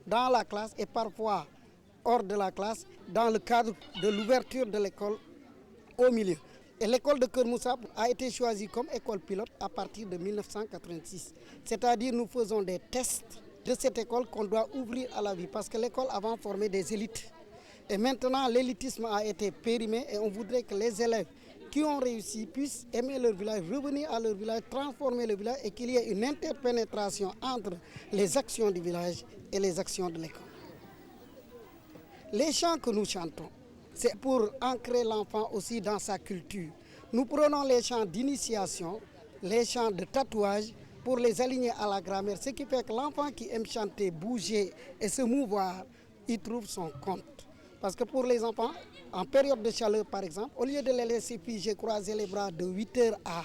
dans la classe et parfois hors de la classe dans le cadre de l'ouverture de l'école au milieu. Et l'école de Kermoussa a été choisie comme école pilote à partir de 1986. C'est-à-dire nous faisons des tests de cette école qu'on doit ouvrir à la vie parce que l'école avant formait des élites. Et maintenant l'élitisme a été périmé et on voudrait que les élèves qui ont réussi puissent aimer leur village, revenir à leur village, transformer le village et qu'il y ait une interpénétration entre les actions du village et les actions de l'école. Les chants que nous chantons, c'est pour ancrer l'enfant aussi dans sa culture. Nous prenons les chants d'initiation, les chants de tatouage pour les aligner à la grammaire, ce qui fait que l'enfant qui aime chanter, bouger et se mouvoir, il trouve son compte. Parce que pour les enfants, en période de chaleur par exemple, au lieu de les laisser piger, croiser les bras de 8h à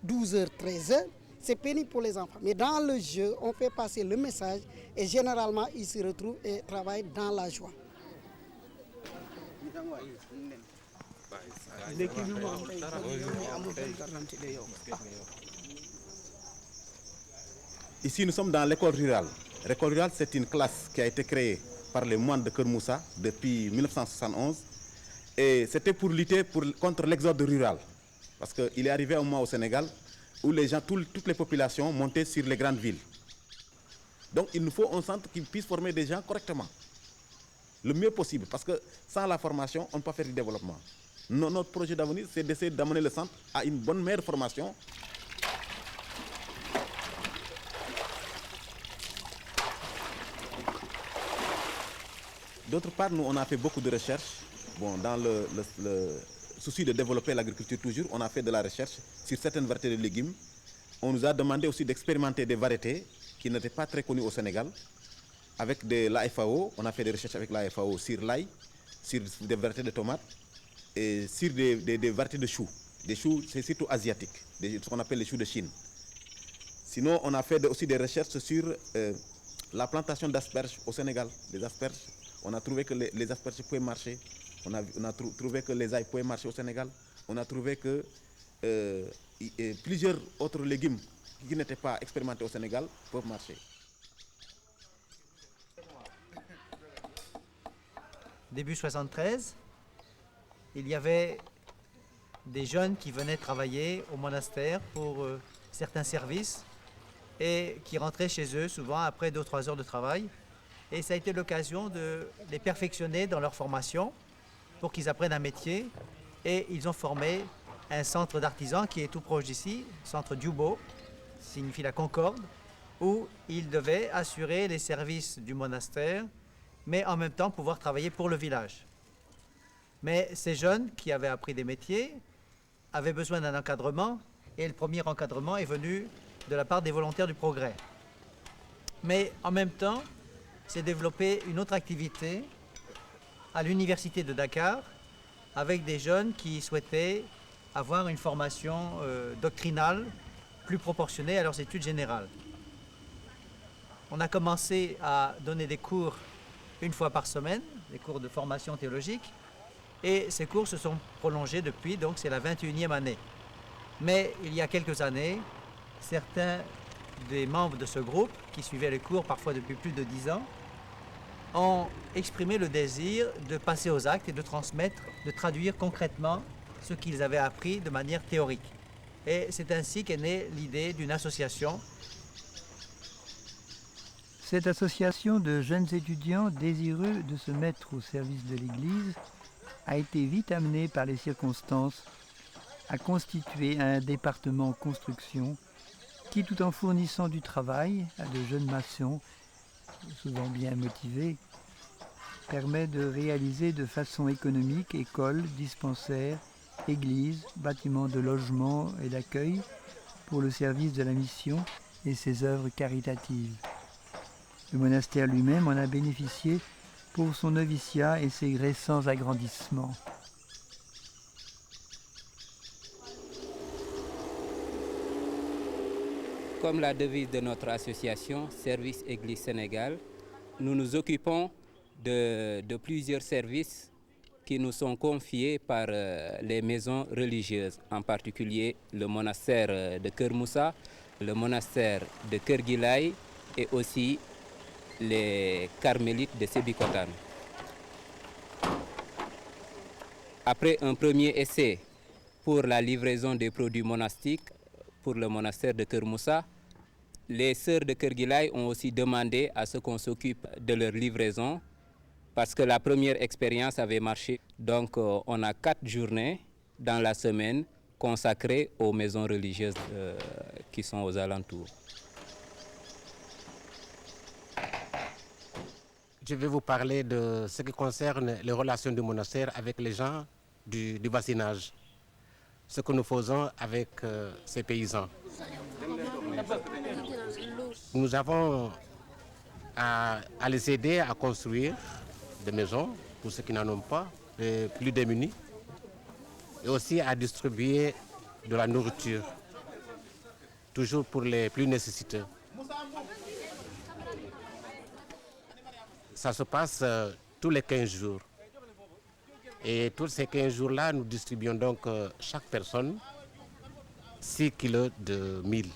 12h, 13h, c'est pénible pour les enfants. Mais dans le jeu, on fait passer le message et généralement, ils se retrouvent et travaillent dans la joie. Ici, nous sommes dans l'école rurale. L'école rurale, c'est une classe qui a été créée par les moines de Kermoussa depuis 1971. Et c'était pour lutter contre l'exode rural. Parce qu'il est arrivé un moment au Sénégal où les gens, toutes les populations montaient sur les grandes villes. Donc il nous faut un centre qui puisse former des gens correctement. Le mieux possible. Parce que sans la formation, on ne peut pas faire du développement. Notre projet d'avenir, c'est d'essayer d'amener le centre à une bonne meilleure formation. D'autre part, nous, on a fait beaucoup de recherches. Bon, dans le souci de développer l'agriculture toujours, on a fait de la recherche sur certaines variétés de légumes. On nous a demandé aussi d'expérimenter des variétés qui n'étaient pas très connues au Sénégal. Avec la FAO, on a fait des recherches avec la FAO sur l'ail, sur des variétés de tomates et sur des variétés de choux. Des choux, c'est surtout asiatique, ce qu'on appelle les choux de Chine. Sinon, on a fait aussi des recherches sur la plantation d'asperges au Sénégal. Les asperges, on a trouvé que les asperges pouvaient marcher. On a trouvé que les ails pouvaient marcher au Sénégal. On a trouvé que plusieurs autres légumes qui n'étaient pas expérimentés au Sénégal peuvent marcher. Début 73, il y avait des jeunes qui venaient travailler au monastère pour certains services et qui rentraient chez eux souvent après 2 ou 3 heures de travail. Et ça a été l'occasion de les perfectionner dans leur formation pour qu'ils apprennent un métier. Et ils ont formé un centre d'artisans qui est tout proche d'ici, centre Djubo, signifie la Concorde, où ils devaient assurer les services du monastère, mais en même temps pouvoir travailler pour le village. Mais ces jeunes qui avaient appris des métiers avaient besoin d'un encadrement, et le premier encadrement est venu de la part des volontaires du progrès. Mais en même temps, s'est développée une autre activité à l'université de Dakar avec des jeunes qui souhaitaient avoir une formation doctrinale plus proportionnée à leurs études générales. On a commencé à donner des cours 1 fois par semaine, des cours de formation théologique, et ces cours se sont prolongés depuis, donc c'est la 21e année. Mais il y a quelques années, certains des membres de ce groupe, qui suivaient les cours parfois depuis plus de 10 ans, ont exprimé le désir de passer aux actes et de transmettre, de traduire concrètement ce qu'ils avaient appris de manière théorique. Et c'est ainsi qu'est née l'idée d'une association. Cette association de jeunes étudiants désireux de se mettre au service de l'Église a été vite amenée par les circonstances à constituer un département construction qui, tout en fournissant du travail à de jeunes maçons, souvent bien motivés, permet de réaliser de façon économique écoles, dispensaires, églises, bâtiments de logement et d'accueil pour le service de la mission et ses œuvres caritatives. Le monastère lui-même en a bénéficié pour son noviciat et ses récents agrandissements. Comme la devise de notre association, Service Église Sénégal, nous nous occupons de plusieurs services qui nous sont confiés par les maisons religieuses, en particulier le monastère de Kermoussa, le monastère de Kerguilaï et aussi les carmélites de Sébikotane. Après un premier essai pour la livraison des produits monastiques pour le monastère de Keur Moussa, les sœurs de Keur Guilaye ont aussi demandé à ce qu'on s'occupe de leur livraison parce que la première expérience avait marché. Donc on a 4 journées dans la semaine consacrées aux maisons religieuses qui sont aux alentours. Je vais vous parler de ce qui concerne les relations du monastère avec les gens du voisinage. Ce que nous faisons avec ces paysans. Nous avons à les aider à construire des maisons pour ceux qui n'en ont pas, les plus démunis, et aussi à distribuer de la nourriture, toujours pour les plus nécessiteux. Ça se passe tous les 15 jours. Et tous ces 15 jours-là, nous distribuons donc chaque personne 6 kilos de mil.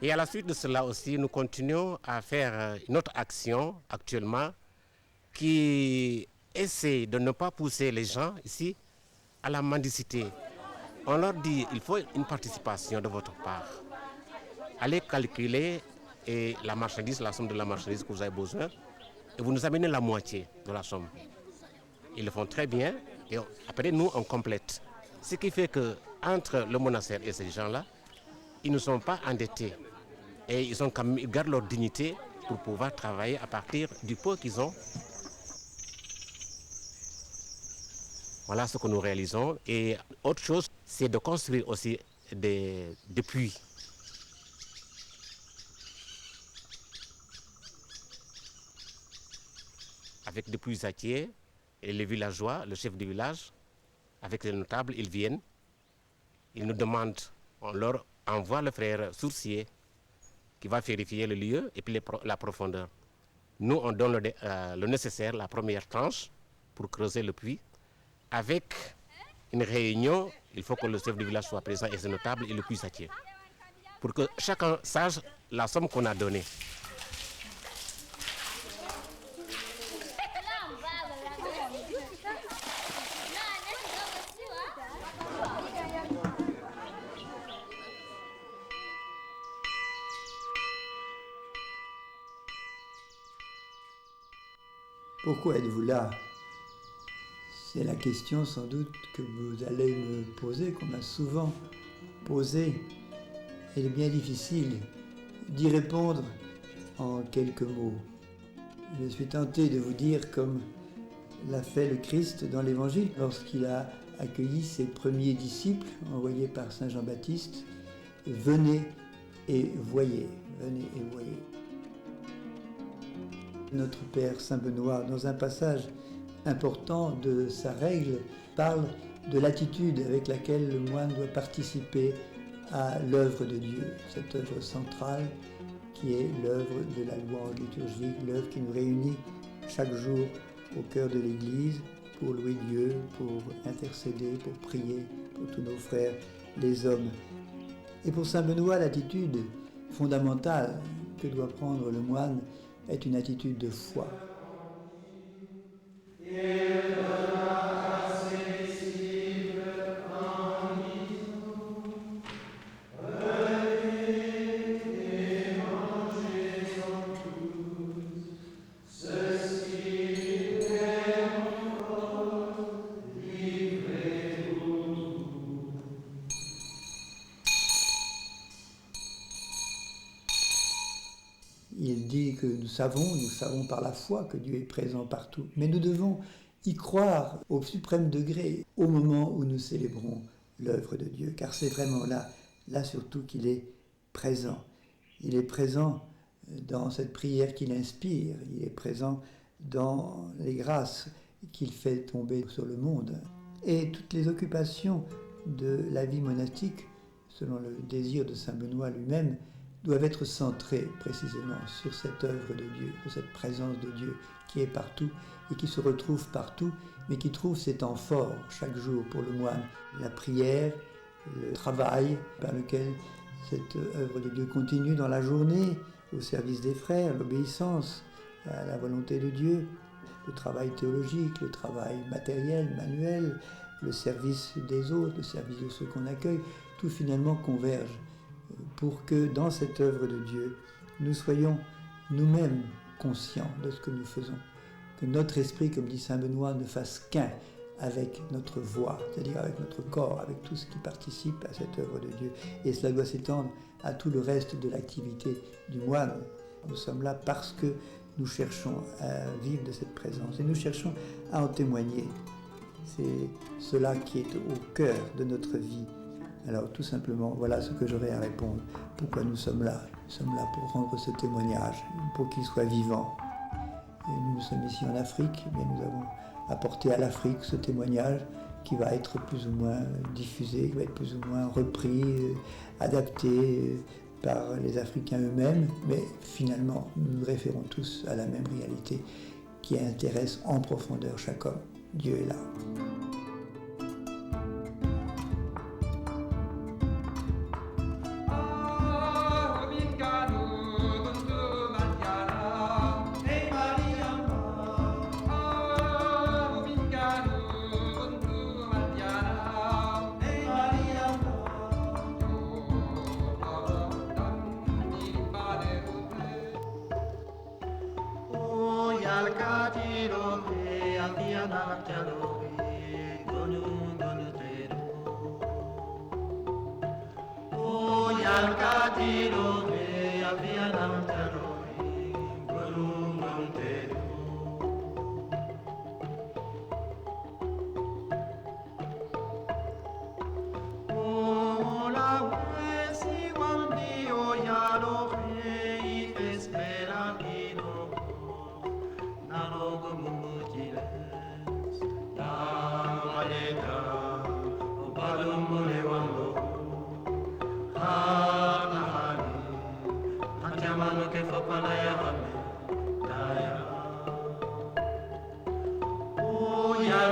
Et à la suite de cela aussi, nous continuons à faire une autre action actuellement qui essaie de ne pas pousser les gens ici à la mendicité. On leur dit il faut une participation de votre part. Allez calculer la marchandise, la somme de la marchandise que vous avez besoin, et vous nous amenez la moitié de la somme. Ils le font très bien, et après nous, on complète. Ce qui fait qu'entre le monastère et ces gens-là, ils ne sont pas endettés. Et ils gardent leur dignité pour pouvoir travailler à partir du peu qu'ils ont. Voilà ce que nous réalisons. Et autre chose, c'est de construire aussi des puits. Avec des puisatiers et les villageois, le chef du village, avec les notables, ils viennent, ils nous demandent, on leur envoie le frère sourcier qui va vérifier le lieu et puis la profondeur. Nous, on donne le nécessaire, la première tranche pour creuser le puits. Avec une réunion, il faut que le chef du village soit présent et ses notables et le puisatier, pour que chacun sache la somme qu'on a donnée. Pourquoi êtes-vous là? C'est la question sans doute que vous allez me poser, qu'on m'a souvent posée. Il est bien difficile d'y répondre en quelques mots. Je suis tenté de vous dire comme l'a fait le Christ dans l'Évangile lorsqu'il a accueilli ses premiers disciples envoyés par Saint Jean-Baptiste. Venez et voyez, venez et voyez. Notre Père Saint Benoît, dans un passage important de sa règle, parle de l'attitude avec laquelle le moine doit participer à l'œuvre de Dieu, cette œuvre centrale qui est l'œuvre de la louange liturgique, l'œuvre qui nous réunit chaque jour au cœur de l'Église pour louer Dieu, pour intercéder, pour prier pour tous nos frères, les hommes. Et pour Saint Benoît, l'attitude fondamentale que doit prendre le moine est une attitude de foi. Il dit que nous savons par la foi que Dieu est présent partout. Mais nous devons y croire au suprême degré au moment où nous célébrons l'œuvre de Dieu. Car c'est vraiment là surtout qu'il est présent. Il est présent dans cette prière qu'il inspire. Il est présent dans les grâces qu'il fait tomber sur le monde. Et toutes les occupations de la vie monastique, selon le désir de Saint Benoît lui-même, doivent être centrées précisément sur cette œuvre de Dieu, sur cette présence de Dieu qui est partout et qui se retrouve partout, mais qui trouve ses temps forts chaque jour pour le moine. La prière, le travail par lequel cette œuvre de Dieu continue dans la journée, au service des frères, l'obéissance à la volonté de Dieu, le travail théologique, le travail matériel, manuel, le service des autres, le service de ceux qu'on accueille, tout finalement converge pour que dans cette œuvre de Dieu, nous soyons nous-mêmes conscients de ce que nous faisons. Que notre esprit, comme dit saint Benoît, ne fasse qu'un avec notre voix, c'est-à-dire avec notre corps, avec tout ce qui participe à cette œuvre de Dieu. Et cela doit s'étendre à tout le reste de l'activité du moine. Nous sommes là parce que nous cherchons à vivre de cette présence et nous cherchons à en témoigner. C'est cela qui est au cœur de notre vie. Alors tout simplement, voilà ce que j'aurais à répondre. Pourquoi nous sommes là? Nous sommes là pour rendre ce témoignage, pour qu'il soit vivant. Et nous sommes ici en Afrique, mais nous avons apporté à l'Afrique ce témoignage qui va être plus ou moins diffusé, qui va être plus ou moins repris, adapté par les Africains eux-mêmes, mais finalement nous nous référons tous à la même réalité qui intéresse en profondeur chaque homme. Dieu est là.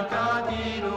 Yalkatiro